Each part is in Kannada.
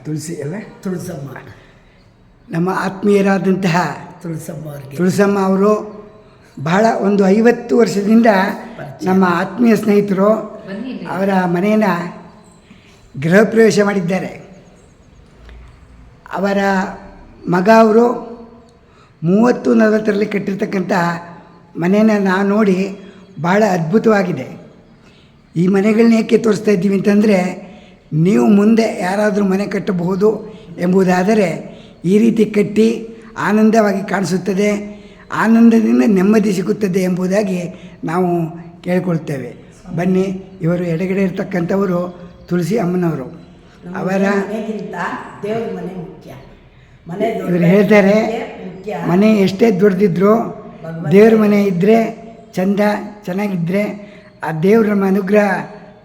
ತುಳಸಿ ಅಲ್ಲ, ತುಳಸಮ್ಮ, ನಮ್ಮ ಆತ್ಮೀಯರಾದಂತಹ ತುಳಸಮ್ಮ ಅವರು ಬಹಳ ಒಂದು 50 ವರ್ಷದಿಂದ ನಮ್ಮ ಆತ್ಮೀಯ ಸ್ನೇಹಿತರು. ಅವರ ಮನೆಯ ಗೃಹ ಪ್ರವೇಶ ಮಾಡಿದ್ದಾರೆ. ಅವರ ಮಗ ಅವರು 30-40ರಲ್ಲಿ ಕಟ್ಟಿರ್ತಕ್ಕಂಥ ಮನೆಯನ್ನು ನಾವು ನೋಡಿ ಭಾಳ ಅದ್ಭುತವಾಗಿದೆ. ಈ ಮನೆಗಳನ್ನ ಏಕೆ ತೋರಿಸ್ತಾ ಇದ್ದೀವಿ ಅಂತಂದರೆ, ನೀವು ಮುಂದೆ ಯಾರಾದರೂ ಮನೆ ಕಟ್ಟಬಹುದು ಎಂಬುದಾದರೆ ಈ ರೀತಿ ಕಟ್ಟಿ ಆನಂದವಾಗಿ ಕಾಣಿಸುತ್ತದೆ, ಆನಂದದಿಂದ ನೆಮ್ಮದಿ ಸಿಗುತ್ತದೆ ಎಂಬುದಾಗಿ ನಾವು ಕೇಳಿಕೊಳ್ತೇವೆ. ಬನ್ನಿ, ಇವರು ಎಡಗಡೆ ಇರ್ತಕ್ಕಂಥವರು ತುಳಸಿ ಅಮ್ಮನವರು. ಅವರ ದೇವ್ರ ಮನೆ ಮುಖ್ಯ. ಇವರು ಹೇಳ್ತಾರೆ, ಮನೆ ಎಷ್ಟೇ ದೊಡ್ಡದಿದ್ರು ದೇವ್ರ ಮನೆ ಇದ್ದರೆ ಚಂದ, ಚೆನ್ನಾಗಿದ್ದರೆ ಆ ದೇವ್ರ ನಮ್ಮ ಅನುಗ್ರಹ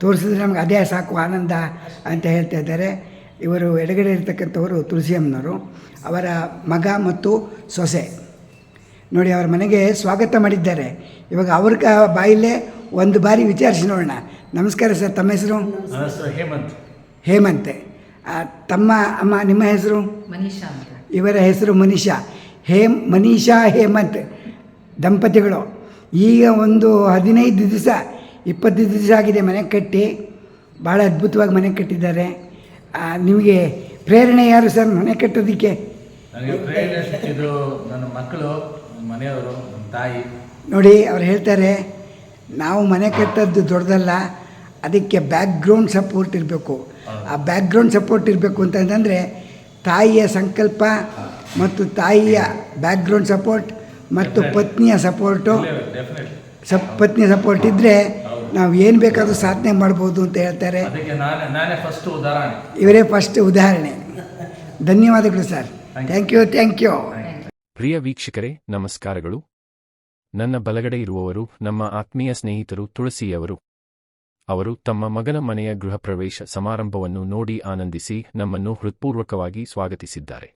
ತೋರಿಸಿದ್ರೆ ನಮ್ಗೆ ಅದೇ ಸಾಕು ಆನಂದ ಅಂತ ಹೇಳ್ತಾ ಇದ್ದಾರೆ. ಇವರು ಎಡಗಡೆ ಇರ್ತಕ್ಕಂಥವರು ತುಳಸಿ ಅಮ್ಮನವರು. ಅವರ ಮಗ ಮತ್ತು ಸೊಸೆ ನೋಡಿ ಅವರ ಮನೆಗೆ ಸ್ವಾಗತ ಮಾಡಿದ್ದಾರೆ. ಇವಾಗ ಅವ್ರ ಬಾಯಿಲ್ಲೇ ಒಂದು ಬಾರಿ ವಿಚಾರಿಸಿ ನೋಡೋಣ. ನಮಸ್ಕಾರ ಸರ್, ತಮ್ಮ ಹೆಸರು? ಹೇಮಂತ್. ತಮ್ಮ ಅಮ್ಮ ನಿಮ್ಮ ಹೆಸರು? ಮನೀಷಾ ಅಂತ. ಇವರ ಹೆಸರು ಮನೀಷಾ. ಮನೀಷಾ ಹೇಮಂತ್ ದಂಪತಿಗಳು ಈಗ ಒಂದು 15 ದಿವಸ 20 ದಿವಸ ಆಗಿದೆ ಮನೆ ಕಟ್ಟಿ. ಭಾಳ ಅದ್ಭುತವಾಗಿ ಮನೆ ಕಟ್ಟಿದ್ದಾರೆ. ನಿಮಗೆ ಪ್ರೇರಣೆ ಯಾರು ಸರ್ ಮನೆ ಕಟ್ಟೋದಕ್ಕೆ? ನನಗೆ ಪ್ರೇರಣೆ ಸಿಕ್ಕಿದ್ರು ನನ್ನ ಮಕ್ಕಳು, ಮನೆಯವರು, ನಮ್ಮ ತಾಯಿ. ನೋಡಿ ಅವ್ರು ಹೇಳ್ತಾರೆ, ನಾವು ಮನೆ ಕಟ್ಟೋದು ದೊಡ್ಡದಲ್ಲ, ಅದಕ್ಕೆ ಬ್ಯಾಕ್ಗ್ರೌಂಡ್ ಸಪೋರ್ಟ್ ಇರಬೇಕು. ಆ ಬ್ಯಾಕ್ಗ್ರೌಂಡ್ ಸಪೋರ್ಟ್ ಇರಬೇಕು ಅಂತಂದರೆ ತಾಯಿಯ ಸಂಕಲ್ಪ ಮತ್ತು ತಾಯಿಯ ಬ್ಯಾಕ್ಗ್ರೌಂಡ್ ಸಪೋರ್ಟ್ ಮತ್ತು ಪತ್ನಿಯ ಸಪೋರ್ಟು, ಪತ್ನಿಯ ಸಪೋರ್ಟ್ ಇದ್ದರೆ ನಾವು ಏನು ಬೇಕಾದರೂ ಸಾಧನೆ ಮಾಡ್ಬೋದು ಅಂತ ಹೇಳ್ತಾರೆ. ಇವರೇ ಫಸ್ಟ್ ಉದಾಹರಣೆ. ಧನ್ಯವಾದಗಳು ಸರ್. Thank you. ಪ್ರಿಯ ವೀಕ್ಷಕರೇ, ನಮಸ್ಕಾರಗಳು. ನನ್ನ ಬಲಗಡೆ ಇರುವವರು ನಮ್ಮ ಆತ್ಮೀಯ ಸ್ನೇಹಿತರು ತುಳಸಿಯವರು. ಅವರು ತಮ್ಮ ಮಗನ ಮನೆಯ ಗೃಹ ಪ್ರವೇಶ ಸಮಾರಂಭವನ್ನು ನೋಡಿ ಆನಂದಿಸಿ ನಮ್ಮನ್ನು ಹೃತ್ಪೂರ್ವಕವಾಗಿ ಸ್ವಾಗತಿಸಿದ್ದಾರೆ.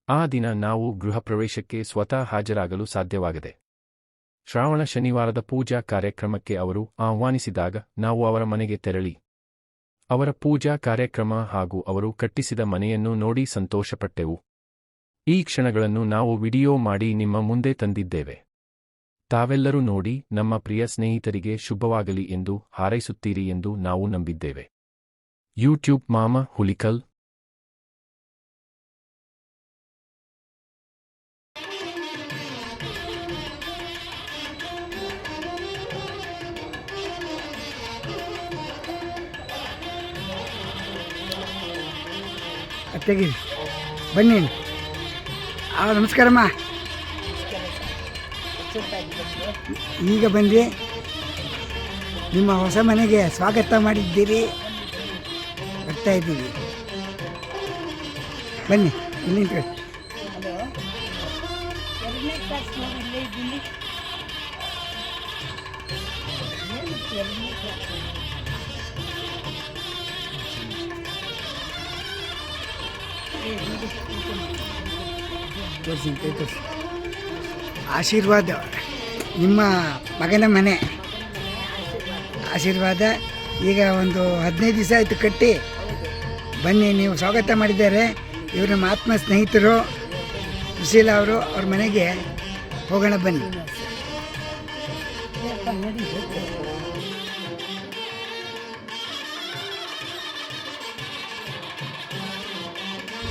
ಆ ದಿನ ನಾವು ಗೃಹ ಪ್ರವೇಶಕ್ಕೆ ಸ್ವತಃ ಹಾಜರಾಗಲು ಸಾಧ್ಯವಾಗದೆ ಶ್ರಾವಣ ಶನಿವಾರದ ಪೂಜಾ ಕಾರ್ಯಕ್ರಮಕ್ಕೆ ಅವರು ಆಹ್ವಾನಿಸಿದಾಗ ನಾವು ಅವರ ಮನೆಗೆ ತೆರಳಿ ಅವರ ಪೂಜಾ ಕಾರ್ಯಕ್ರಮ ಹಾಗೂ ಅವರು ಕಟ್ಟಿಸಿದ ಮನೆಯನ್ನು ನೋಡಿ ಸಂತೋಷಪಟ್ಟೆವು. ಈ ಕ್ಷಣಗಳನ್ನು ನಾವು ವಿಡಿಯೋ ಮಾಡಿ ನಿಮ್ಮ ಮುಂದೆ ತಂದಿದ್ದೇವೆ. ತಾವೆಲ್ಲರೂ ನೋಡಿ ನಮ್ಮ ಪ್ರಿಯ ಸ್ನೇಹಿತರಿಗೆ ಶುಭವಾಗಲಿ ಎಂದು ಹಾರೈಸುತ್ತೀರಿ ಎಂದು ನಾವು ನಂಬಿದ್ದೇವೆ. ಯೂಟ್ಯೂಬ್ ಮಾಮ ಹುಲಿಕಲ್. ತೆಗೀರಿ, ಬನ್ನಿ. ನಮಸ್ಕಾರಮ್ಮ. ಈಗ ಬಂದು ನಿಮ್ಮ ಹೊಸ ಮನೆಗೆ ಸ್ವಾಗತ ಮಾಡಿದ್ದೀರಿ, ಬರ್ತಾ ಇದ್ದೀವಿ. ಬನ್ನಿ, ಇಲ್ಲಿ ಆಶೀರ್ವಾದ, ನಿಮ್ಮ ಮಗನ ಮನೆ ಆಶೀರ್ವಾದ. ಈಗ ಒಂದು 15 ದಿವಸ ಆಯಿತು ಕಟ್ಟಿ. ಬನ್ನಿ, ನೀವು ಸ್ವಾಗತ ಮಾಡಿದ್ದಾರೆ. ಇವರು ನಮ್ಮ ಆತ್ಮ ಸ್ನೇಹಿತರು ಸುಶೀಲಾ ಅವರು. ಅವ್ರ ಮನೆಗೆ ಹೋಗೋಣ ಬನ್ನಿ.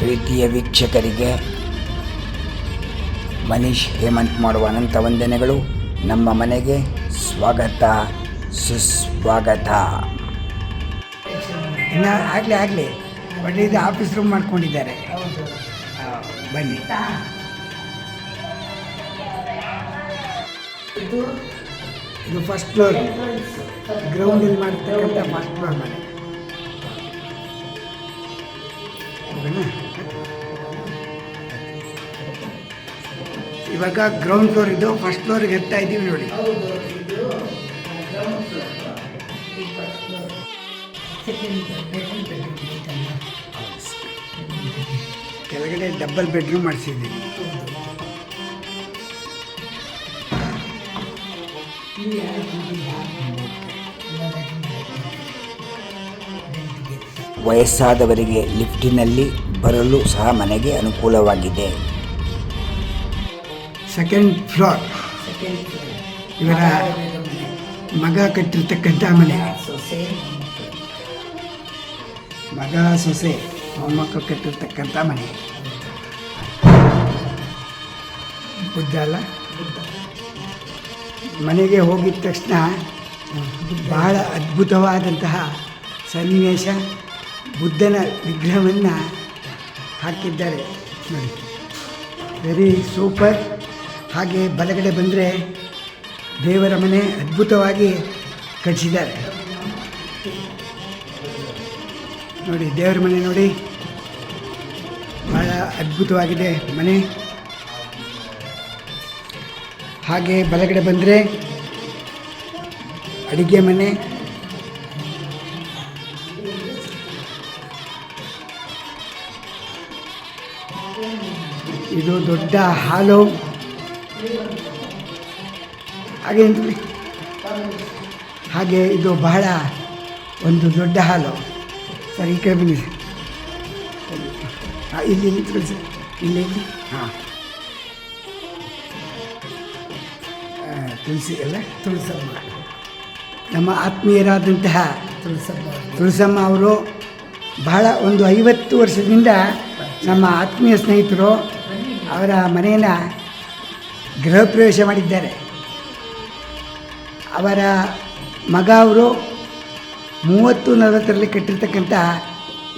ಪ್ರೀತಿಯ ವೀಕ್ಷಕರಿಗೆ ಮನೀಶ್ ಹೇಮಂತ್ ಮಾಡುವ ಅನಂತ ವಂದನೆಗಳು. ನಮ್ಮ ಮನೆಗೆ ಸ್ವಾಗತ, ಸುಸ್ವಾಗತ. ಇನ್ನು ಆಗಲಿ ಒಳ್ಳೆಯದು ಆಫೀಸ್ ರೂಮ್ ಮಾಡ್ಕೊಂಡಿದ್ದಾರೆ. ಬನ್ನಿ. ಇದು ಫಸ್ಟ್ ಫ್ಲೋರ್, ಗ್ರೌಂಡಲ್ಲಿ ಮಾಡ್ತಕ್ಕಂಥ ಫಸ್ಟ್ ಫ್ಲೋರ್ ಮನೆ. ಇವಾಗ ಗ್ರೌಂಡ್ ಫ್ಲೋರ್ ಇದು, ಫಸ್ಟ್ ಫ್ಲೋರ್ಗೆ ಎತ್ತಾ ಇದ್ದೀವಿ ನೋಡಿ. ಕೆಳಗಡೆ ಡಬಲ್ ಬೆಡ್ರೂಮ್ ಮಾಡಿಸಿದ್ದೀವಿ. ವಯಸ್ಸಾದವರಿಗೆ ಲಿಫ್ಟಿನಲ್ಲಿ ಬರಲು ಸಹ ಮನೆಗೆ ಅನುಕೂಲವಾಗಿದೆ. Second floor second floor. ಇವರ ಮಗ ಕಟ್ಟಿರ್ತಕ್ಕಂಥ ಮನೆ. ಸೊಸೆ ಮಗ ಸೊಸೆ ಮೊಮ್ಮಕ್ಕಳು ಕಟ್ಟಿರ್ತಕ್ಕಂಥ ಮನೆ. ಬುದ್ಧ ಅಲ್ಲ, ಮನೆಗೆ ಹೋಗಿದ ತಕ್ಷಣ ಬಹಳ ಅದ್ಭುತವಾದಂತಹ ಸನ್ನಿವೇಶ. ಬುದ್ಧನ ವಿಗ್ರಹವನ್ನು ಹಾಕಿದ್ದಾರೆ ನೋಡಿ, ವೆರಿ ಸೂಪರ್. ಹಾಗೆ ಬಲಗಡೆ ಬಂದರೆ ದೇವರ ಮನೆ ಅದ್ಭುತವಾಗಿ ಕಟ್ಟಿಸಿದ್ದಾರೆ ನೋಡಿ. ದೇವರ ಮನೆ ನೋಡಿ, ಬಹಳ ಅದ್ಭುತವಾಗಿದೆ ಮನೆ. ಹಾಗೆ ಬಲಗಡೆ ಬಂದರೆ ಅಡಿಗೆ ಮನೆ. ಇದು ದೊಡ್ಡ ಹಾಲು. ಹಾಗೆ ಇದು ಬಹಳ ಒಂದು ದೊಡ್ಡ ಹಾಲು. ಸರ್ ಈ ಕಡೆ ಬನ್ನಿ. ಇಲ್ಲಿ ತುಳಸಿ, ಇಲ್ಲಿ ಹಾಂ ತುಳಸಿ ಅಲ್ಲ, ತುಳಸಮ್ಮ, ನಮ್ಮ ಆತ್ಮೀಯರಾದಂತಹ ತುಳಸಮ್ಮ ಅವರು ಬಹಳ ಒಂದು 50 ವರ್ಷದಿಂದ ನಮ್ಮ ಆತ್ಮೀಯ ಸ್ನೇಹಿತರು ಅವರ ಮನೆಯನ್ನು ಗೃಹ ಪ್ರವೇಶ ಮಾಡಿದ್ದಾರೆ. ಅವರ ಮಗ ಅವರು 30-40ರಲ್ಲಿ ಕಟ್ಟಿರ್ತಕ್ಕಂಥ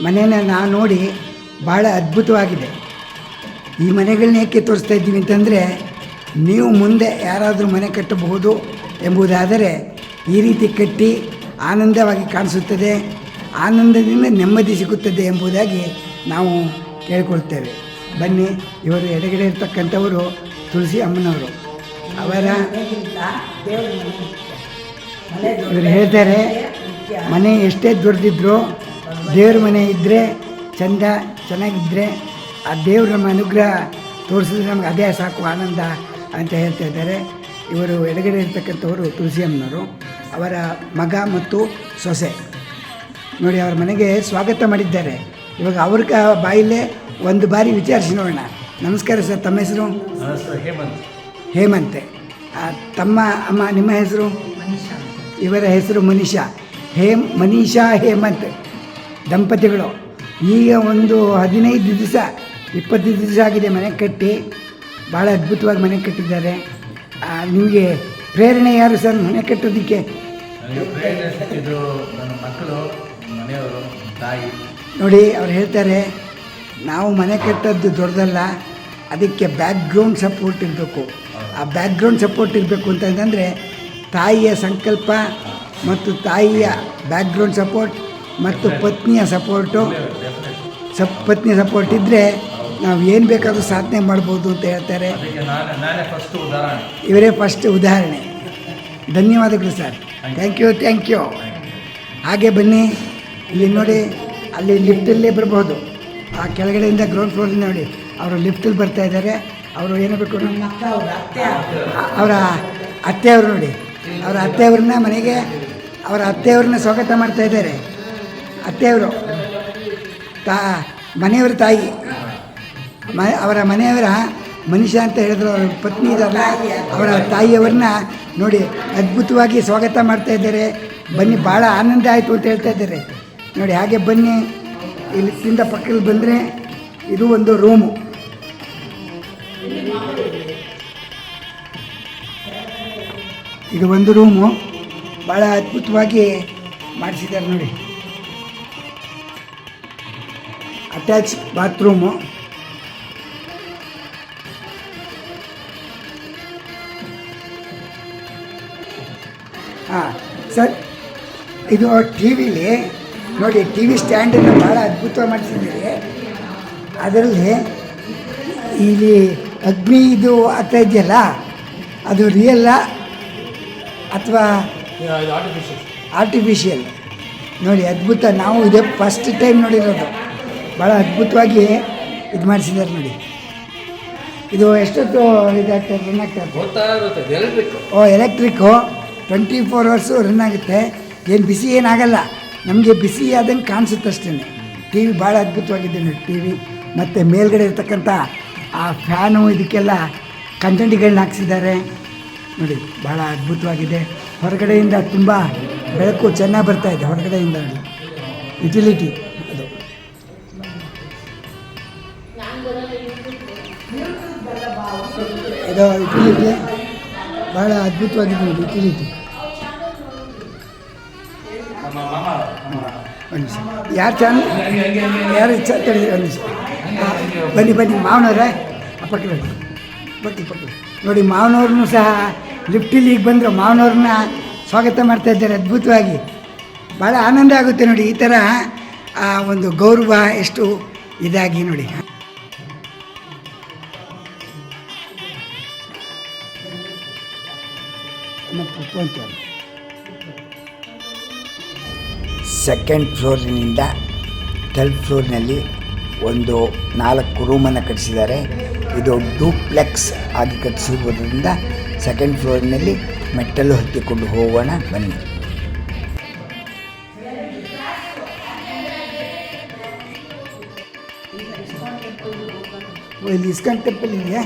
ಮನೆಯನ್ನು ನಾವು ನೋಡಿ ಭಾಳ ಅದ್ಭುತವಾಗಿದೆ. ಈ ಮನೆಗಳನ್ನ ಏಕೆ ತೋರಿಸ್ತಾ ಇದ್ದೀವಿ ಅಂತಂದರೆ, ನೀವು ಮುಂದೆ ಯಾರಾದರೂ ಮನೆ ಕಟ್ಟಬಹುದು ಎಂಬುದಾದರೆ ಈ ರೀತಿ ಕಟ್ಟಿ ಆನಂದವಾಗಿ ಕಾಣಿಸುತ್ತದೆ, ಆನಂದದಿಂದ ನೆಮ್ಮದಿ ಸಿಗುತ್ತದೆ ಎಂಬುದಾಗಿ ನಾವು ಕೇಳಿಕೊಳ್ತೇವೆ. ಬನ್ನಿ, ಇವರು ಎಡಗಡೆ ಇರ್ತಕ್ಕಂಥವರು ತುಳಸಿ ಅಮ್ಮನವರು. ಅವರ ಮನೆಗಿಂತ ದೇವ್ರ ಮನೆ ಮುಖ್ಯ. ಮನೆ ಇವರು ಹೇಳ್ತಾರೆ, ಮನೆ ಎಷ್ಟೇ ದೊಡ್ಡದಿದ್ರು ದೇವ್ರ ಮನೆ ಇದ್ದರೆ ಚಂದ, ಚೆನ್ನಾಗಿದ್ದರೆ ಆ ದೇವ್ರ ನಮ್ಮ ಅನುಗ್ರಹ ತೋರಿಸಿದ್ರೆ ನಮ್ಗೆ ಅದೇ ಸಾಕು ಆನಂದ ಅಂತ ಹೇಳ್ತಾ ಇದ್ದಾರೆ. ಇವರು ಎಡಗಡೆ ಇರ್ತಕ್ಕಂಥವರು ತುಳಸಿ ಅಮ್ಮನವರು, ಅವರ ಮಗ ಮತ್ತು ಸೊಸೆ ನೋಡಿ ಅವರ ಮನೆಗೆ ಸ್ವಾಗತ ಮಾಡಿದ್ದಾರೆ. ಇವಾಗ ಅವ್ರ ಬಾಯಿಲ್ಲೇ ಒಂದು ಬಾರಿ ವಿಚಾರಿಸಿ ನೋಡೋಣ. ನಮಸ್ಕಾರ ಸರ್, ತಮ್ಮ ಹೆಸರು? ಹೇಮಂತ್. ಹೇಮಂತೆ. ತಮ್ಮ ಅಮ್ಮ ನಿಮ್ಮ ಹೆಸರು? ಇವರ ಹೆಸರು ಮನೀಷಾ. ಮನೀಷಾ ಹೇಮಂತ್ ದಂಪತಿಗಳು ಈಗ ಒಂದು 15 ದಿವಸ 20 ದಿವಸ ಆಗಿದೆ ಮನೆ ಕಟ್ಟಿ. ಭಾಳ ಅದ್ಭುತವಾಗಿ ಮನೆ ಕಟ್ಟಿದ್ದಾರೆ. ನಿಮಗೆ ಪ್ರೇರಣೆ ಯಾರು ಸರ್ ಮನೆ ಕಟ್ಟೋದಕ್ಕೆ? ನನಗೆ ಪ್ರೇರಣೆ ಸಿಕ್ಕಿದ್ರು ನನ್ನ ಮಕ್ಕಳು, ಮನೆಯವರು, ತಾಯಿ. ನೋಡಿ ಅವ್ರು ಹೇಳ್ತಾರೆ, ನಾವು ಮನೆ ಕಟ್ಟೋದು ದೊಡ್ಡದಲ್ಲ, ಅದಕ್ಕೆ ಬ್ಯಾಕ್ಗ್ರೌಂಡ್ ಸಪೋರ್ಟ್ ಇರಬೇಕು. ಆ ಬ್ಯಾಕ್ಗ್ರೌಂಡ್ ಸಪೋರ್ಟ್ ಇರಬೇಕು ಅಂತಂದರೆ ತಾಯಿಯ ಸಂಕಲ್ಪ ಮತ್ತು ತಾಯಿಯ ಬ್ಯಾಕ್ಗ್ರೌಂಡ್ ಸಪೋರ್ಟ್ ಮತ್ತು ಪತ್ನಿಯ ಸಪೋರ್ಟು, ಪತ್ನಿ ಸಪೋರ್ಟ್ ಇದ್ದರೆ ನಾವು ಏನು ಬೇಕಾದರೂ ಸಾಧನೆ ಮಾಡ್ಬೋದು ಅಂತ ಹೇಳ್ತಾರೆ. ನಾನೇ ಫಸ್ಟ್ ಉದಾಹರಣೆ. ಇವರೇ ಫಸ್ಟ್ ಉದಾಹರಣೆ. ಧನ್ಯವಾದಗಳು ಸರ್. Thank you. ಹಾಗೆ ಬನ್ನಿ, ಇಲ್ಲಿ ನೋಡಿ, ಅಲ್ಲಿ ಲಿಫ್ಟಲ್ಲೇ ಬರ್ಬೋದು. ಆ ಕೆಳಗಡೆಯಿಂದ ಗ್ರೌಂಡ್ ಫ್ಲೋರಿಂದ ನೋಡಿ ಅವರು ಲಿಫ್ಟಲ್ಲಿ ಬರ್ತಾ ಇದ್ದಾರೆ. ಅವರು ಏನು ಬೇಕು, ನಮ್ಮ ಅಕ್ಕ ಅವ್ರ ಅತ್ತೆ ಅವರ ಅತ್ತೆಯವರು ನೋಡಿ, ಅವರ ಅತ್ತೆಯವ್ರನ್ನ ಮನೆಗೆ ಅವರ ಅತ್ತೆಯವ್ರನ್ನ ಸ್ವಾಗತ ಮಾಡ್ತಾ ಇದ್ದಾರೆ. ಅತ್ತೆಯವರು ಮನೆಯವರ ತಾಯಿ, ಅವರ ಮನೆಯವರ ಮನುಷ್ಯ ಅಂತ ಹೇಳಿದ್ರು, ಅವರ ಪತ್ನಿ ಇದ್ದಾರಲ್ಲ ಅವರ ತಾಯಿಯವ್ರನ್ನ ನೋಡಿ ಅದ್ಭುತವಾಗಿ ಸ್ವಾಗತ ಮಾಡ್ತಾ ಇದ್ದಾರೆ. ಬನ್ನಿ, ಭಾಳ ಆನಂದ ಆಯಿತು ಅಂತ ಹೇಳ್ತಾ ಇದ್ದಾರೆ ನೋಡಿ. ಹಾಗೆ ಬನ್ನಿ, ಇಲ್ಲಿಂದ ಪಕ್ಕದಲ್ಲಿ ಬಂದರೆ ಇದು ಒಂದು ರೂಮು. ಇದು ಒಂದು ರೂಮು, ಭಾಳ ಅದ್ಭುತವಾಗಿ ಮಾಡಿಸಿದ್ದಾರೆ ನೋಡಿ. Attach bathroom. ಹಾಂ ಸರ್, ಇದು ಟಿ ವಿಲಿ ನೋಡಿ, ಟಿ ವಿ ಸ್ಟ್ಯಾಂಡನ್ನು ಭಾಳ ಅದ್ಭುತವಾಗಿ ಮಾಡಿಸಿದ್ದೀರಿ. ಅದರಲ್ಲಿ ಇಲ್ಲಿ ಅಗ್ನಿ ಇದು ಆಗ್ತಾ ಇದೆಯಲ್ಲ, ಅದು ರಿಯಲ್ಲ ಅಥವಾ ಆರ್ಟಿಫಿಷಿಯಲ್ ನೋಡಿ, ಅದ್ಭುತ. ನಾವು ಇದೇ ಫಸ್ಟ್ ಟೈಮ್ ನೋಡಿರೋದು. ಭಾಳ ಅದ್ಭುತವಾಗಿ ಇದು ಮಾಡಿಸಿದ್ದಾರೆ ನೋಡಿ. ಇದು ಎಷ್ಟೊತ್ತು ಇದಾಗ್ತದೆ, ರನ್ ಆಗ್ತದೆ? ಎಲೆಕ್ಟ್ರಿಕ್ಕು 24 hours ರನ್ ಆಗುತ್ತೆ. ಏನು ಬಿಸಿ ಏನಾಗಲ್ಲ, ನಮಗೆ ಬಿಸಿ ಆದಂಗೆ ಕಾಣಿಸುತ್ತೆ ಅಷ್ಟೇ. ಟಿ ವಿ ಭಾಳ ಅದ್ಭುತವಾಗಿದೆ ನೋಡಿ. ಟಿ ವಿ ಮತ್ತು ಮೇಲ್ಗಡೆ ಇರ್ತಕ್ಕಂಥ ಆ ಫ್ಯಾನು ಇದಕ್ಕೆಲ್ಲ ಕಂಟೆಂಟ್ಗಳನ್ನ ಹಾಕ್ಸಿದ್ದಾರೆ ನೋಡಿ, ಭಾಳ ಅದ್ಭುತವಾಗಿದೆ. ಹೊರಗಡೆಯಿಂದ ತುಂಬ ಬೆಳಕು ಚೆನ್ನಾಗಿ ಬರ್ತಾಯಿದೆ ಹೊರಗಡೆಯಿಂದ ನೋಡಿ. ಯುಟಿಲಿಟಿ ಅದು ಇದು ಯುಟಿಲಿಟಿ ಭಾಳ ಅದ್ಭುತವಾಗಿದೆ ನೋಡಿ. ಯುಟಿಲಿಟಿ ನಮ್ಮ ಮಾಮ ಒಂದು ನಿಮಿಷ, ಯಾರು ಚಾನಲ್ ಯಾರು ಇಚ್ಛೆ ತಡಿ ಒಂದು ನಿಮಿಷ. ಬನ್ನಿ ಮಾವನವ್ರೆ, ಪಕ್ಕಿ ಪಕ್ಕಿ ನೋಡಿ. ಮಾವನವ್ರನ್ನೂ ಸಹ ಲಿಫ್ಟಲ್ಲಿ ಈಗ ಬಂದರು. ಮಾವನವ್ರನ್ನ ಸ್ವಾಗತ ಮಾಡ್ತಾ ಇದ್ದಾರೆ ಅದ್ಭುತವಾಗಿ. ಭಾಳ ಆನಂದ ಆಗುತ್ತೆ ನೋಡಿ ಈ ಥರ ಒಂದು ಗೌರವ ಎಷ್ಟು ಇದಾಗಿ ನೋಡಿ. ಸೆಕೆಂಡ್ ಫ್ಲೋರಿನಿಂದ ಥರ್ಡ್ ಫ್ಲೋರ್ನಲ್ಲಿ ಒಂದು 4 ರೂಮನ್ನು ಕಟ್ಟಿಸಿದ್ದಾರೆ. ಇದು ಡೂಪ್ಲೆಕ್ಸ್ ಆಗಿ ಕಟ್ಟಿಸಿರುವುದರಿಂದ ಸೆಕೆಂಡ್ ಫ್ಲೋರಿನಲ್ಲಿ ಮೆಟ್ಟಲು ಹತ್ತಿಕೊಂಡು ಹೋಗೋಣ ಬನ್ನಿ. ಇಲ್ಲಿ ಇಸ್ಕಾನ್ ಟೆಂಪಲ್ ಇದೆಯಾ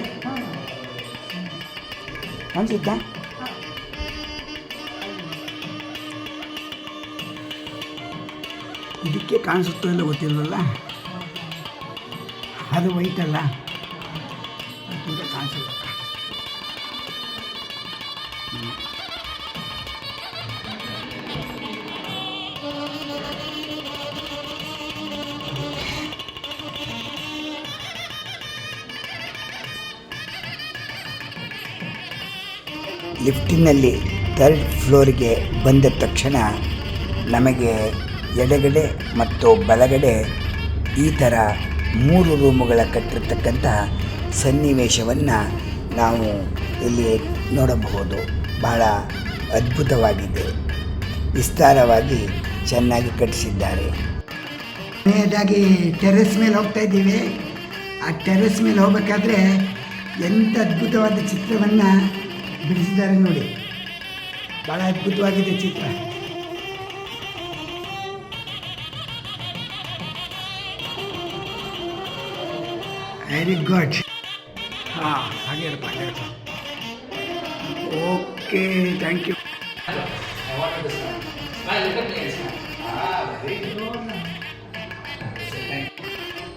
ಅನ್ಸುತ್ತಾ? ಇದಕ್ಕೆ ಕಾಣಿಸುತ್ತೋ ಇಲ್ಲ ಗೊತ್ತಿಲ್ಲವಲ್ಲ, ಅದು ವೈಟ್ ಅಲ್ಲ, ತುಂಬ ಕಾಣಿಸಲ್ಲ. ಲಿಫ್ಟಿನಲ್ಲಿ ಥರ್ಡ್ ಫ್ಲೋರಿಗೆ ಬಂದ ತಕ್ಷಣ ನಮಗೆ ಎಡಗಡೆ ಮತ್ತು ಬಲಗಡೆ ಈ ಥರ 3 ರೂಮುಗಳ ಕಟ್ಟಿರ್ತಕ್ಕಂಥ ಸನ್ನಿವೇಶವನ್ನು ನಾವು ಇಲ್ಲಿ ನೋಡಬಹುದು. ಬಹಳ ಅದ್ಭುತವಾಗಿದೆ, ವಿಸ್ತಾರವಾಗಿ ಚೆನ್ನಾಗಿ ಕಟ್ಟಿಸಿದ್ದಾರೆ. ಕೊನೆಯದಾಗಿ ಟೆರೆಸ್ ಮೇಲೆ ಹೋಗ್ತಾ ಇದ್ದೀವಿ. ಆ ಟೆರೆಸ್ ಮೇಲೆ ಹೋಗಬೇಕಾದ್ರೆ ಎಂಥ ಅದ್ಭುತವಾದ ಚಿತ್ರವನ್ನು ಬಿಡಿಸಿದ್ದಾರೆ ನೋಡಿ. ಭಾಳ ಅದ್ಭುತವಾಗಿದೆ ಚಿತ್ರ. Very good. ಹಾಂ, ಹಾಗೆ ಇರಪ್ಪ. Okay, thank you.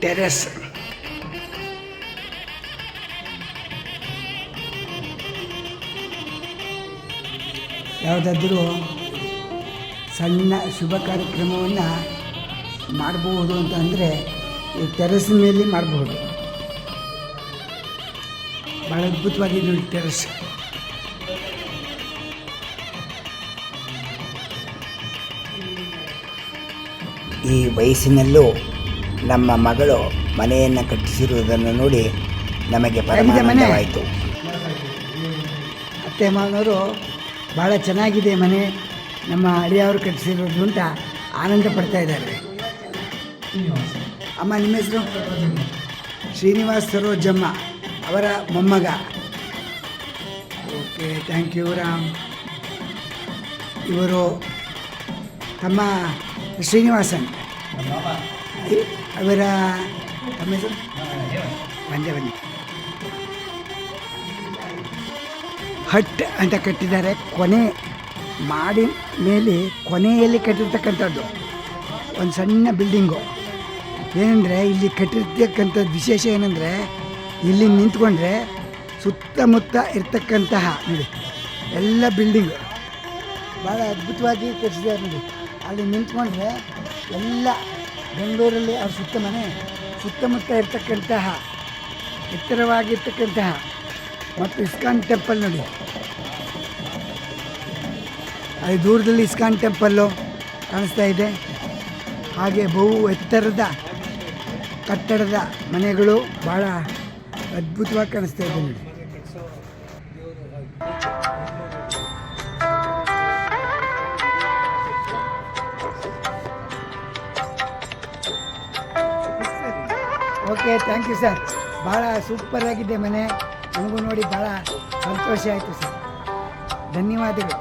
ಟೆರೆಸ್ ಯಾವುದಾದ್ರೂ ಸಣ್ಣ ಶುಭ ಕಾರ್ಯಕ್ರಮವನ್ನು ಮಾಡಬಹುದು ಅಂತ ಅಂದರೆ ಈ ಟೆರೆಸ್ ಮೇಲೆ ಮಾಡಬಹುದು. ಭಾಳ ಅದ್ಭುತವಾಗಿದೆ ನೋಡಿ ಟೆರೆಸ್. ಈ ವಯಸ್ಸಿನಲ್ಲೂ ನಮ್ಮ ಮಗಳು ಮನೆಯನ್ನು ಕಟ್ಟಿಸಿರುವುದನ್ನು ನೋಡಿ ನಮಗೆ ಪರಮಾನಂದವಾಯಿತು. ಅತ್ತೆ ಮಾವನವರು ಭಾಳ ಚೆನ್ನಾಗಿದೆ ಮನೆ, ನಮ್ಮ ಅಳಿಯವರು ಕಟ್ಟಿಸಿರೋದು ಅಂತ ಆನಂದ ಪಡ್ತಾ ಇದ್ದಾರೆ. ಅಮ್ಮ, ನಿಮ್ಮ ಹೆಸರು? ಶ್ರೀನಿವಾಸ್ ಸರೋಜಮ್ಮ ಅವರ ಮೊಮ್ಮಗ. Okay, thank you Ram. ಇವರು ತಮ್ಮ ಶ್ರೀನಿವಾಸನ್, ಅವರ ತಮ್ಮ ಹೆಸರು ಬನ್ನಿ. ಹಟ್ ಅಂತ ಕಟ್ಟಿದ್ದಾರೆ. ಕೊನೆ ಮಾಡಿ ಮೇಲೆ ಕೊನೆಯಲ್ಲಿ ಕಟ್ಟಿರ್ತಕ್ಕಂಥದ್ದು ಒಂದು ಸಣ್ಣ ಬಿಲ್ಡಿಂಗು. ಏನಂದರೆ ಇಲ್ಲಿ ಕಟ್ಟಿರ್ತಕ್ಕಂಥದ್ದು ವಿಶೇಷ ಏನಂದರೆ, ಇಲ್ಲಿ ನಿಂತ್ಕೊಂಡ್ರೆ ಸುತ್ತಮುತ್ತ ಇರ್ತಕ್ಕಂತಹ ನೋಡಿ ಎಲ್ಲ ಬಿಲ್ಡಿಂಗು ಭಾಳ ಅದ್ಭುತವಾಗಿ ಕಟ್ಟಿಸಿದ್ದಾರೆ ನೋಡಿ. ಅಲ್ಲಿ ನಿಂತ್ಕೊಂಡ್ರೆ ಎಲ್ಲ ಬೆಂಗಳೂರಲ್ಲಿ ಅವ್ರ ಸುತ್ತಮುತ್ತ ಇರ್ತಕ್ಕಂತಹ ಎತ್ತರವಾಗಿರ್ತಕ್ಕಂತಹ ಮತ್ತು ಇಸ್ಕಾನ್ ಟೆಂಪಲ್ ನೋಡಿ, ಅಲ್ಲಿ ದೂರದಲ್ಲಿ ಇಸ್ಕಾನ್ ಟೆಂಪಲ್ಲು ಕಾಣಿಸ್ತಾ ಇದೆ. ಹಾಗೆ ಬಹು ಎತ್ತರದ ಕಟ್ಟಡದ ಮನೆಗಳು ಭಾಳ ಅದ್ಭುತವಾಗಿ ಕಾಣಿಸ್ತಾ ಇದೆ ನೋಡಿ. Okay, thank you sir. ಭಾಳ ಸೂಪರಾಗಿದೆ ಮನೆ. ನನಗೂ ನೋಡಿ ಭಾಳ ಸಂತೋಷ ಆಯಿತು ಸರ್. ಧನ್ಯವಾದಗಳು.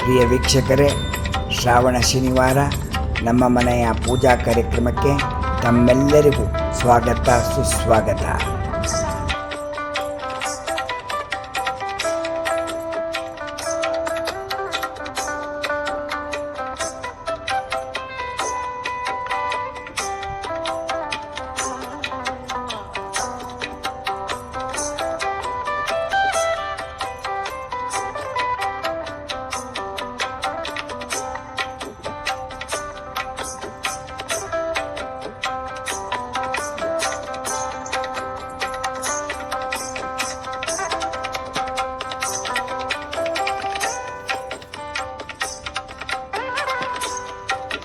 ಪ್ರಿಯ ವೀಕ್ಷಕರೇ, ಶ್ರಾವಣ ಶನಿವಾರ ನಮ್ಮ ಮನೆಯ ಪೂಜಾ ಕಾರ್ಯಕ್ರಮಕ್ಕೆ ತಮ್ಮೆಲ್ಲರಿಗೂ ಸ್ವಾಗತ ಸುಸ್ವಾಗತ.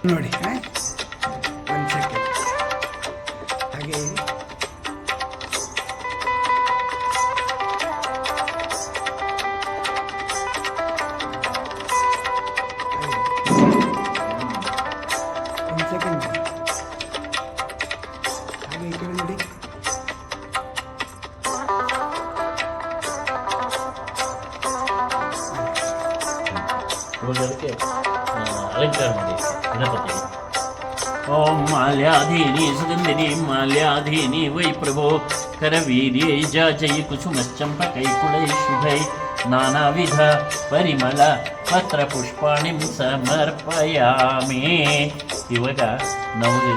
ನೋಡಿ, ಒಂದು ಸೆಕೆಂಡ್ ಹಾಗೆ ಒಂದು ಸೆಕೆಂಡ್ ಹಾಗೆ ಈ ಕಡೆ ನೋಡಿ. ಇವಾಗ ಅದಕ್ಕೆ ಅಲಂಕಾರ ಮಾಡಿ ಗಣಪತಿ. ಓಂ ಮಾಲ್ಯಾಧೀನಿ ಸುಗಂಧಿನಿ ಮಾಲ್ಯಾಧೀನಿ ವೈ ಪ್ರಭೋ ಕರವೀರ್ಯೈ ಜಾಜೈ ಕುಸುಮಶ್ಚಂಪಕೈಕುಳೈ ಶುಭೈ ನಾನಾವಿಧ ಪರಿಮಳ ಪತ್ರ ಪುಷ್ಪಾಣಿ ಸಮರ್ಪಯಾಮಿ. ಇವಾಗ ನಮಗೆ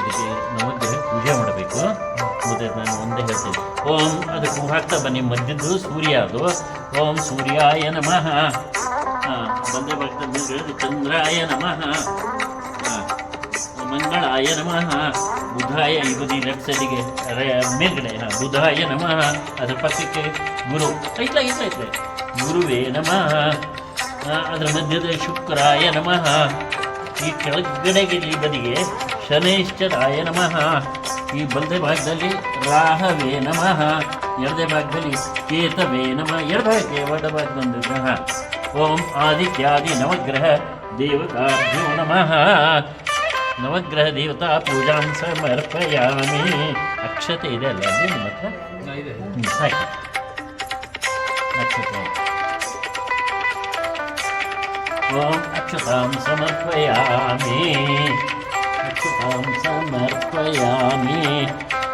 ಪೂಜೆ ಮಾಡಬೇಕು. ಮತ್ತೆ ನಾನು ಒಂದೇ ಹೇಳ್ತೀನಿ, ಓಂ ಅದಕ್ಕೆ ಹಾಕ್ತಾ ಬನ್ನಿ. ಮಧ್ಯದ್ದು ಸೂರ್ಯ, ಅದು ಓಂ ಸೂರ್ಯಾಯ ನಮಃ. ಬಂದೇ ಬರ್ತಾರೆ. ಚಂದ್ರಾಯ ನಮಃ, ಮಂಗಳಾಯ ನಮಃ, ಬುಧಾಯ ಈ ಬದಿ ಲೆಫ್ಟ್ ಸೈಡಿಗೆ ಮೇಲ್ಗಡೆ ಬುಧಾಯ ನಮಃ. ಅದರ ಪಕ್ಕಕ್ಕೆ ಗುರು ಐತ್ಲ ಗುರುವೇ ನಮಃ. ಅದರ ಮಧ್ಯದ ಶುಕ್ರಾಯ ನಮಃ. ಈ ಕೆಳಗಡೆಗೆ ಈ ಬದಿಗೆ ಶನೈಶ್ಚರಾಯ ನಮಃ. ಈ ಬಲದೆ ಭಾಗದಲ್ಲಿ ರಾಹವೇ ನಮಃ. ಎಡದೆ ಭಾಗದಲ್ಲಿ ಕೇತವೇ ನಮಃ. ಎಡಭಾಗಕ್ಕೆ ಎಡಭಾಗ ಬಂದ ಓಂ ಆದಿತ್ಯಾದಿ ನವಗ್ರಹ ದೇವತಾಭ್ಯೋ ನಮಃ. ನವಗ್ರಹ ದೇವತಾ ಪೂಜಾಂ ಸಮರ್ಪಯಾಮಿ. ಅಕ್ಷತೆ ಇದೆ ಅಲ್ಲ ಅದು ನಿಮ್ಮ ಹತ್ರ? ಸಾಕು ಅಕ್ಷತೆ. ಓಂ ಅಕ್ಷತಾಂ ಸಮರ್ಪಯಾಮಿ. ಅಕ್ಷತಾಂ ಸಮರ್ಪಯಾಮಿ.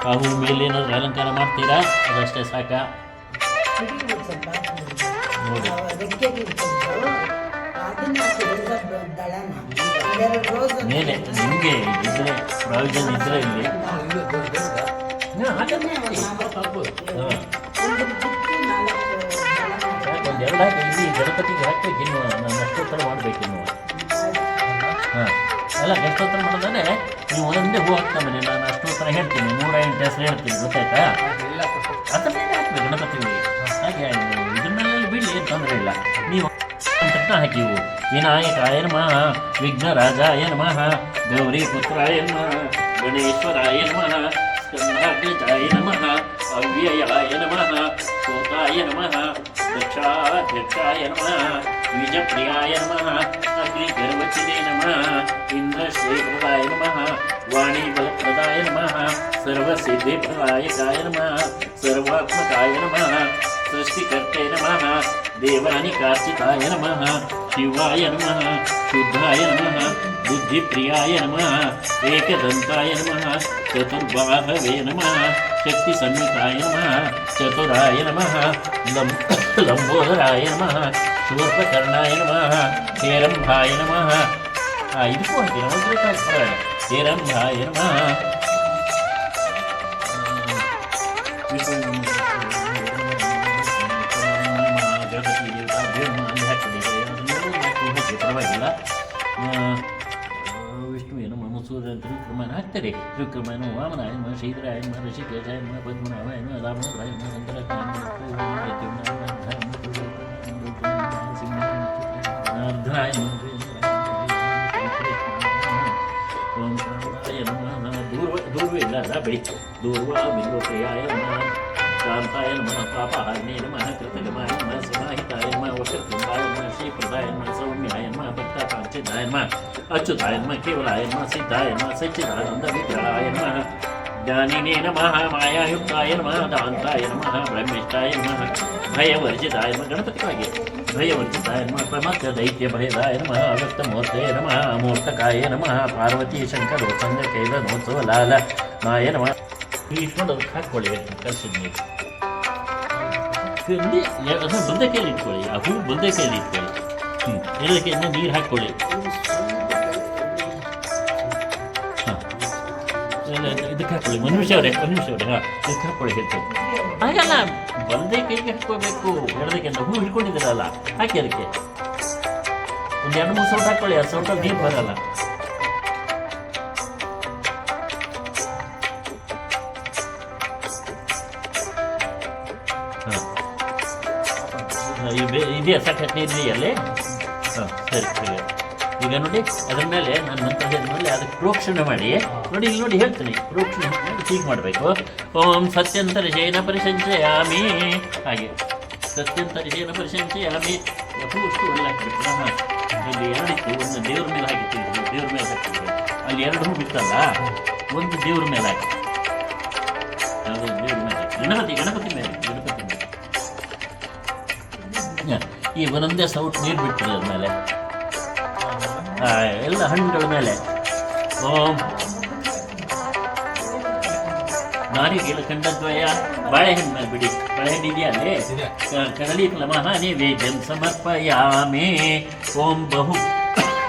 ಹೂ ಮೇಲೇನಾದ್ರೂ ಅಲಂಕಾರ ಮಾಡ್ತೀರಾ? ಅದಷ್ಟೇ ಸಾಕ ನೋಡಿ. ಮೇಲೆ ನಿಮಗೆ ಇದ್ರೆ ಪ್ರಾವಿಷನ್ ಇದ್ರೆ ಇಲ್ಲಿ ಒಂದು ಎರಡು ಹಾಕಿ ಇಲ್ಲಿ ಗಣಪತಿಗೆ ಹಾಕ್ಬೇಕು. ಇನ್ನು ನಾನು ಅಷ್ಟೋತ್ತರ ಮಾಡಬೇಕಿನ್ನು. ಹಾಂ ಅಲ್ಲ, ಅಷ್ಟೋತ್ತರ ಮಾಡಿದ್ರೆ ನೀವು ಒಂದೇ ಹೂ ಹಾಕ್ತಾ ಬನ್ನಿ. ನಾನು ಅಷ್ಟೋತ್ತರ ಹೇಳ್ತೀನಿ, 108 ಹೆಸರು ಹೇಳ್ತೀನಿ, ಗೊತ್ತಾಯ್ತಾ? ಅದ್ರ ಮೇಲೆ ಹಾಕ್ಬೇಕು ಗಣಪತಿಗೆ. ಹಾಗೆ ಇದ್ರ ಮೇಲೆ ಬಿಡಲಿ, ಏನು ತೊಂದರೆ ಇಲ್ಲ. ನೀವು ತಕ್ಷಣ ಹಾಕಿವು. ವಿನಾಯಕಾಯ ನಮಃ, ವಿಘ್ನರಾಜಾಯ ನಮಃ, ಗೌರಿ ಪುತ್ರಾಯ ನಮಃ, ಗಣೇಶ್ವರಾಯ ನಮಃ, ಸ್ಕಂಧಾಗ್ರಜಾಯ ನಮಃ, ಅವ್ಯಯಾಯ ನಮಃ, ಸೋತಾಯ ನಮಃ, ದಕ್ಷಾಧ್ಯಕ್ಷಾಯ ನಮಃ, ಬೀಜಪ್ರಿಯಾಯ ನಮಃ, ಅಗ್ನಿಗರ್ವಚಿನೇ ನಮಃ, ಇಂದ್ರಶ್ರೀಪ್ರದಾಯ ನಮಃ, ವಾಣಿಬಲಪ್ರದಾಯ ನಮಃ, ಸರ್ವಸಿದ್ಧಿಪ್ರದಾಯಕಾಯ ನಮಃ, ಸರ್ವಾತ್ಮಕಾಯ ನಮಃ, ಸೃಷ್ಟಿಕರ್ತೆ ನಮಃ, ದೇವಾನಿಕಾರ್ಚಿತಾಯ ನಮಃ, ಶಿವಾಯ ನಮಃ, ಶುದ್ಧಾಯ ನಮಃ, ಬುದ್ಧಿಪ್ರಿಯಾಯ ನಮಃ, ಏಕದಂತಾಯ ನಮಃ, ಚತುರ್ಬಾಹವೇ ನಮಃ, ಶಕ್ತಿ ಸಂಯುತಾಯ ನಮಃ, ಚತುರಾಯ ನಮಃ, ಲಂಬೋದರಾಯ ನಮಃ, ಶೂರ್ಪಕರ್ಣಾಯ ನಮಃ, ಹೇರಂಭಾಯ ನಮಃ. ಇದಕ್ಕೂ ಹಾಕಿನ ಒಂದು ಹೇರಂಭಾಯ ನಮಃ. ಪರವಾಗಿಲ್ಲ. ವಿಷ್ಣು ಏನು ಮಸೂರ ತ್ರಿವಿಕ್ರಮನ ಹಾಕ್ತಾರೆ. ತ್ರಿವಿಕ್ರಮನ ವಾಮನಾಯ ನಮ, ಶ್ರೀಧರಾಯ ನಮ, ಋಷಿಕೇಶಾಯ ನಮ, ಪದ್ಮನಾಭಾಯ ನಮ, ರಾಮನಾಯ ನಮ, ಅರ್ಧನಾಯ ಓಂ ಶಾಂತಾಯ ನಮಃ. ದೂರ್ವೇ ಇಲ್ಲ ಅಲ್ಲ, ಬಳಿ ದೂರ್ವಾ ಬಿಲ್ವಪ್ರಿಯಾಯ ನಮಃ, ಶಾಂತಾಯ ನಮಃ, ಪಾಪಹಾರಿಣೇ ನಮಃ, ಕೃತಗಮಾಯ ನಮಃ, ಸಮಾಹಿತಾಯ ನಮಃ, ವಶೃಂಗಾಯ ನಮಃ, ಶ್ರೀಪ್ರದಾಯ ನಮಃ, ಸೌಮ್ಯಾಯ ನಮಃ, ಭಕ್ತಾಕಾಂಕ್ಷಿತಾಯ ನಮಃ, ಅಚ್ಯುತಾಯ ನಮಃ, ಕೇವಲಾಯ ನಮಃ, ಸಿದ್ಧಾಯ ನಮಃ, ಸಚ್ಚಿದಾನಂದ ವಿಗ್ರಹಾಯ ನಮಃ, ಜ್ಞಾನಿನೇ ನಮಃ, ಮಾಯಾಯುಕ್ತಾಯ ನಮಃ, ದಾಂತಾಯ ನಮಃ, ಬ್ರಹ್ಮಿಷ್ಠಾಯ ನಮಃ, ಭಯವರ್ಜಿತಾಯ ನಮಃ. ಗಣಪತಿಗಾಗಿ ಭಯವರ್ಜಿತಾಯ ನಮಃ ಪ್ರಮಥ ದೈತ್ಯ ಭಯದಾಯ ನಮಃ ಅವ್ಯಕ್ತಮೂರ್ತೆ ನಮಃ ಅಮೂರ್ತಕಾಯ ನಮಃ ಪಾರ್ವತಿ ಶಂಕರ ಚಂದ್ರಕೈಲ ನೋತ್ಸವ ಲಾಲ ಮಾಯ ನಮಃ. ಇಟ್ಕೊಂಡು ಅದಕ್ಕೆ ಹಾಕ್ಕೊಳ್ಳಿ ಕಲಿಸಿದ ನೀರು ಅದನ್ನು ಬಂದೆ ಕೈಯಲ್ಲಿ ಇಟ್ಕೊಳ್ಳಿ, ಆ ಹೂ ಬಂದೆ ಕೈಯಲ್ಲಿ ಇಟ್ಕೊಳ್ಳಿ. ಇದಕ್ಕೆ ಇನ್ನೂ ನೀರು ಹಾಕ್ಕೊಳ್ಳಿ. ಹಾಂ ಇದಕ್ಕೆ ಹಾಕ್ಕೊಳ್ಳಿ. ಒಂದು ನಿಮಿಷ ಅವರೇ ಹಾಂ ಇದಕ್ಕೆ ಹಾಕ್ಕೊಳ್ಳಿ ಹೇಳ್ತೀನಿ. ಹಾಗಲ್ಲ ಬಂದೆ ಕೈಗೆ ಹಾಕ್ಕೋಬೇಕು, ಎಡದಕ್ಕೆಂತ ಹೂ ಹಿಡ್ಕೊಂಡಿದ್ದೀರಲ್ಲ ಹಾಕಿ ಅದಕ್ಕೆ ಒಂದು 2-3 ಸೌಟ್ ಹಾಕ್ಕೊಳ್ಳಿ. ಆ ಸೌಟಲ್ಲಿ ನೀರು ಬರಲ್ಲ. ಇದೆಯಾ ಸಾಕು ಇದೆಯಲ್ಲೇ? ಹಾಂ ಸರಿ ಸರಿ. ಈಗ ನೋಡಿ ಅದ್ರ ಮೇಲೆ ನಾನು ನಂತರ ಹೇಳಿದ್ಮೇಲೆ ಅದಕ್ಕೆ ಪ್ರೋಕ್ಷಣೆ ಮಾಡಿ ನೋಡಿ, ಇಲ್ಲಿ ನೋಡಿ ಹೇಳ್ತೀನಿ. ಪ್ರೋಕ್ಷಣೆ ಮಾಡಿ ಹೀಗೆ ಮಾಡಬೇಕು. ಓಂ ಸತ್ಯಂತರ ಜೈನ ಪರಿಸಂಚಯಾಮಿ, ಹಾಗೆ ಸತ್ಯಂತರ ಜೈನ ಪರಿಸಂಚಯಾಮಿ. ಅಷ್ಟು ಒಳ್ಳೆ ಹಾಕಿಬಿಟ್ಟು ಹಾಂ ಅಲ್ಲಿ 2 ಇತ್ತು. ಒಂದು ದೇವ್ರ ಮೇಲೆ ಹಾಕಿತ್ತು, ದೇವ್ರ ಮೇಲೆ ಹಾಕಿತ್ತು. ಅಲ್ಲಿ 2 ಹೂ ಬಿತ್ತಲ್ಲ, ಒಂದು ದೇವ್ರ ಮೇಲೆ ಹಾಕಿ, ಅದೊಂದು ದೇವ್ರ ಮೇಲೆ ಹಾಕಿ. ಗಣಪತಿ ಮೇಲೆ ಈ ಒಂದೊಂದೇ ಸೌಟ್ ನೀರು ಬಿಟ್ಟಿದೆ ಅದ್ಮೇಲೆ ಎಲ್ಲ ಹಣ್ಣುಗಳ ಮೇಲೆ. ಓಂ ನಾರಿಗೆಲ್ಲ ಖಂಡದ್ವಯ ಬಾಳೆಹಣ್ಣು ಮೇಲೆ ಬಿಡಿ. ಬಾಳೆಹಣ್ಣು ಇದೆಯಾ ಅಲ್ಲಿ? ಕದಳಿ ಫಲಮಃ ನೈವೇದ್ಯಂ ಸಮರ್ಪಯಾಮಿ. ಓಂ ಬಹು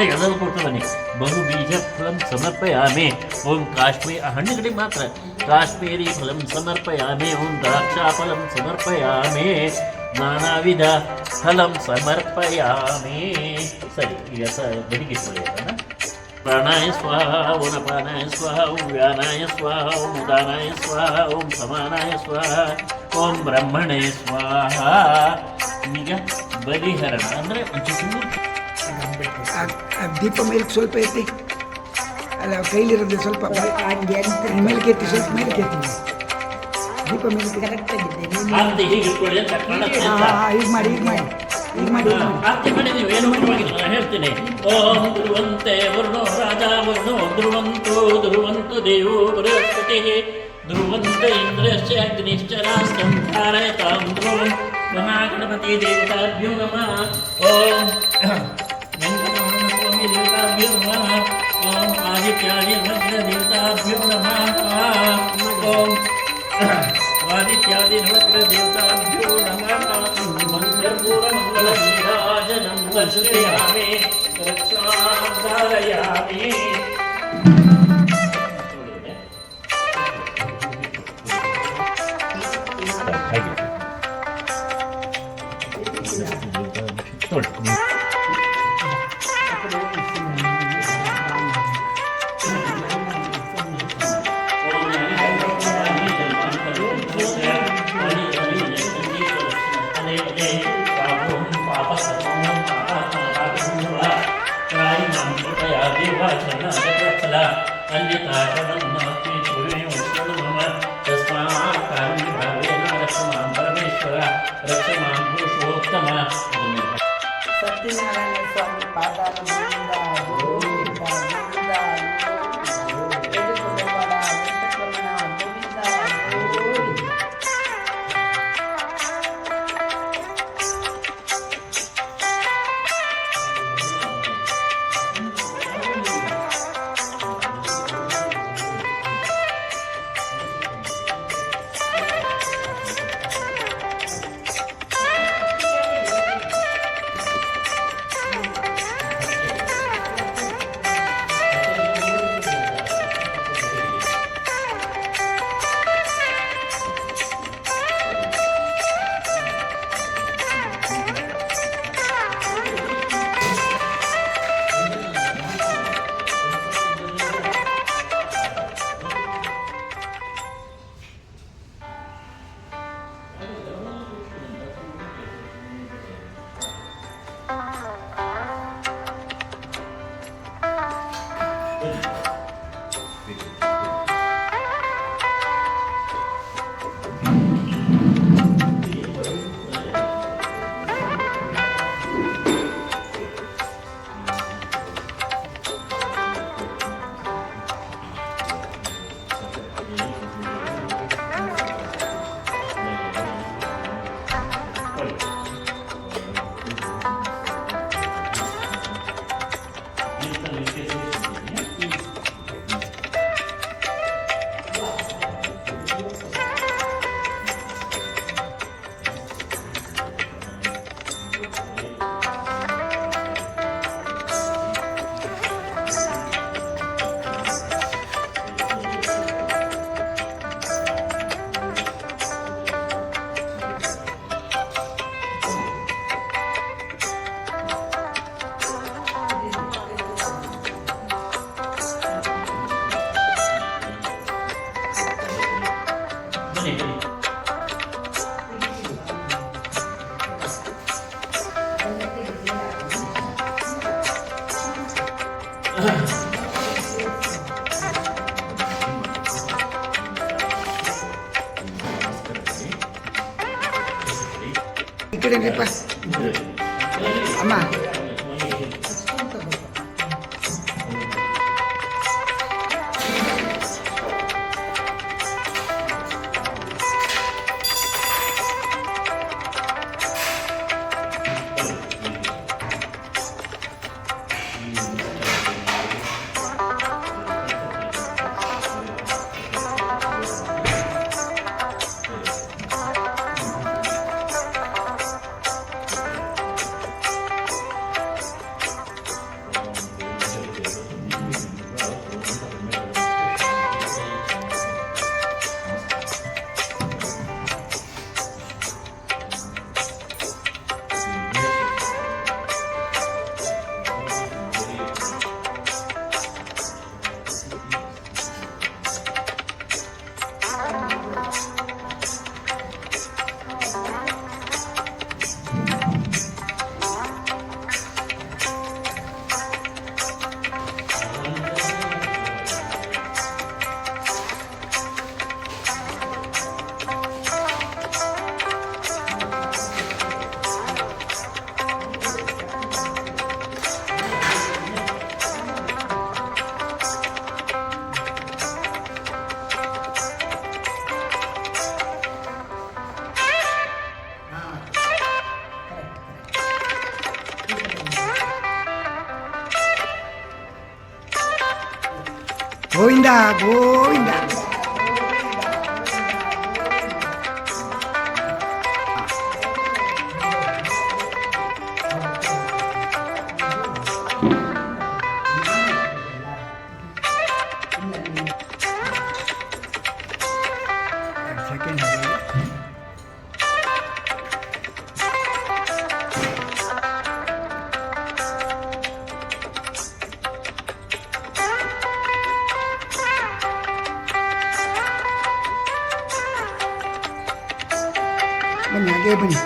ಎಲ್ಲರೂ ಕೊಟ್ಟು ಬನ್ನಿ. ಬಹು ಬೀಜ ಫಲಂ ಸಮರ್ಪಯಾಮಿ. ಓಂ ಕಾಶ್ಮೀರ ಹಣ್ಣುಗಳಿಗೆ ಮಾತ್ರ ಕಾಶ್ಮೀರಿ ಫಲಂ ಸಮರ್ಪಯಾಮಿ. ಓಂ ದ್ರಾಕ್ಷಾ ಫಲಂ ಸಮರ್ಪಯಾಮಿ. ನಾನಾವಿಧ ಫಲಂ ಸಮರ್ಪಯಾಮಿ. ಸರಿ, ಈಗ ಬದಿಗಿಟ್ಕೊಳ್ಳಿ ಅದನ್ನು. ಪ್ರಾಣಾಯ ಸ್ವಾಹ, ಓಂ ಅಪಾನಾಯ ಸ್ವಾಹ, ಓಂ ವ್ಯಾನಾಯ ಸ್ವಾಹ, ಓಂ ಉದಾನಾಯ ಸ್ವಾಹ, ಓಂ ಸಮಾನಾಯ ಸ್ವಾಹ, ಓಂ ಬ್ರಹ್ಮಣೇ ಸ್ವಾಹ. ಈಗ ಬಲಿಹರಣ ಅಂದರೆ ಒಂಚೂರು ದೀಪ ಮೇಲ್ಕೆ ಸ್ವಲ್ಪ ಎತ್ತಿ, ಅಲ್ಲ ಕೈಲಿರೋದು ಸ್ವಲ್ಪ ಮೇಲ್ಕೆ ಎತ್ತಿ, ಸ್ವಲ್ಪ ಮೇಲ್ಕೆ ಎತ್ತಿ. ದೀಪ ಮೇಲ್ಕೆ ಆರತಿ ಹೀಗೆ ಇಟ್ಕೊಳ್ಳಿ ಅಂತ ಕಾಣುತ್ತೆ ಅಂತ. ಈಗ ಮಾಡಿ ಆರತಿ ಮಾಡಿ ನೀವು ಏನು ಮಾಡುವಾಗಿಲ್ಲ, ನಾನು ಹೇಳ್ತೀನಿ. ಓಂ ಧ್ರುವಂತೆ ವರ್ಣೋ ರಾಜ ವರ್ಣೋ ಧ್ರುವಂತು ದೇವೋ ಬೃಹಸ್ಪತಿ ಧ್ರುವಂತ ಇಂದ್ರಶ್ಚ ಅಗ್ನಿಶ್ಚ ರಾಷ್ಟ್ರಂ ಧಾರಯತಾಂ ಧ್ರುವಂ. ಮಹಾಗಣಪತಿ ದೇವತಾಭ್ಯೋ ನಮಃ. ಓಂ ವೆಂಕಟರಮಣ ದೇವತಾಭ್ಯೋ ನಮಃ. ಓಂ ಆದಿತ್ಯಾದಿ ನವಗ್ರಹ ದೇವತಾಭ್ಯೋ ನಮಃ. ಓಂ ಆದಿತ್ಯಾದಿ ನವಗ್ರಹ ದೇವತಾಭ್ಯೋ ನಮಃ. ಮಂಗಳಪೂರ್ಣಮಂಗಳನೀರಾಜನಂ ದರ್ಶಯಾಮಿ, ರಕ್ಷಾಧಾರಯಾಮಿ. ಸತ್ಯನಾರಾಯಣ ಸ್ವಾಮಿ ಪಾದಾರ ಗೋವಿಂದ ಗೋವಿಂದ ಗೋವಿಂದ ವೆಂಕಟರಮಣ ಗೋವಿಂದ ಗೋವಿಂದ. ಕಡೆಪ್ಪ ಅಮ್ಮ. ಗೋವಿಂದ ಗೋವಿಂದ. ಸೆಕೆಂಡ್ ಬನ್ನಿ, ಹಾಗೆ ಬನ್ನಿ.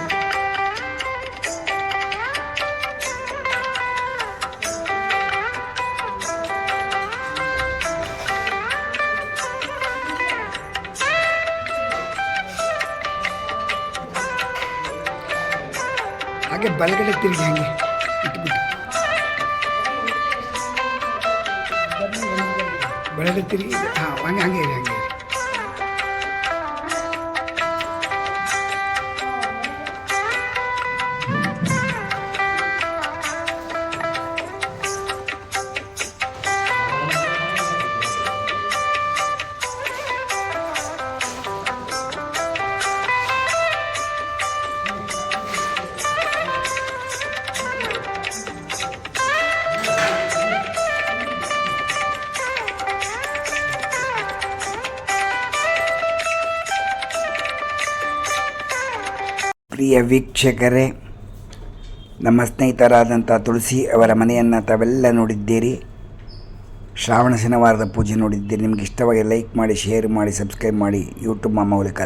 ಹಾಗೆ ಬಲಗಡೆ ತಿರುಗಿ ಹಾಗೆ ಇಟ್ಬಿಟ್ಟು ಬಲಗಡೆ ತಿರುಗಿ ಹಾಂ ಹಂಗೆ ಹಂಗೆ ಇರಿ, ಹಂಗೆ ಇರಿ. ಪ್ರಿಯ ವೀಕ್ಷಕರೇ, ನಮ್ಮ ಸ್ನೇಹಿತರಾದಂಥ ತುಳಸಿ ಅವರ ಮನೆಯನ್ನು ತಾವೆಲ್ಲ ನೋಡಿದ್ದೀರಿ. ಶ್ರಾವಣ ಶನಿವಾರದ ಪೂಜೆ ನೋಡಿದ್ದೀರಿ. ನಿಮಗೆ ಇಷ್ಟವಾಗಿ ಲೈಕ್ ಮಾಡಿ, ಶೇರ್ ಮಾಡಿ, ಸಬ್ಸ್ಕ್ರೈಬ್ ಮಾಡಿ ಯೂಟ್ಯೂಬ್ ಮೂಲಕ.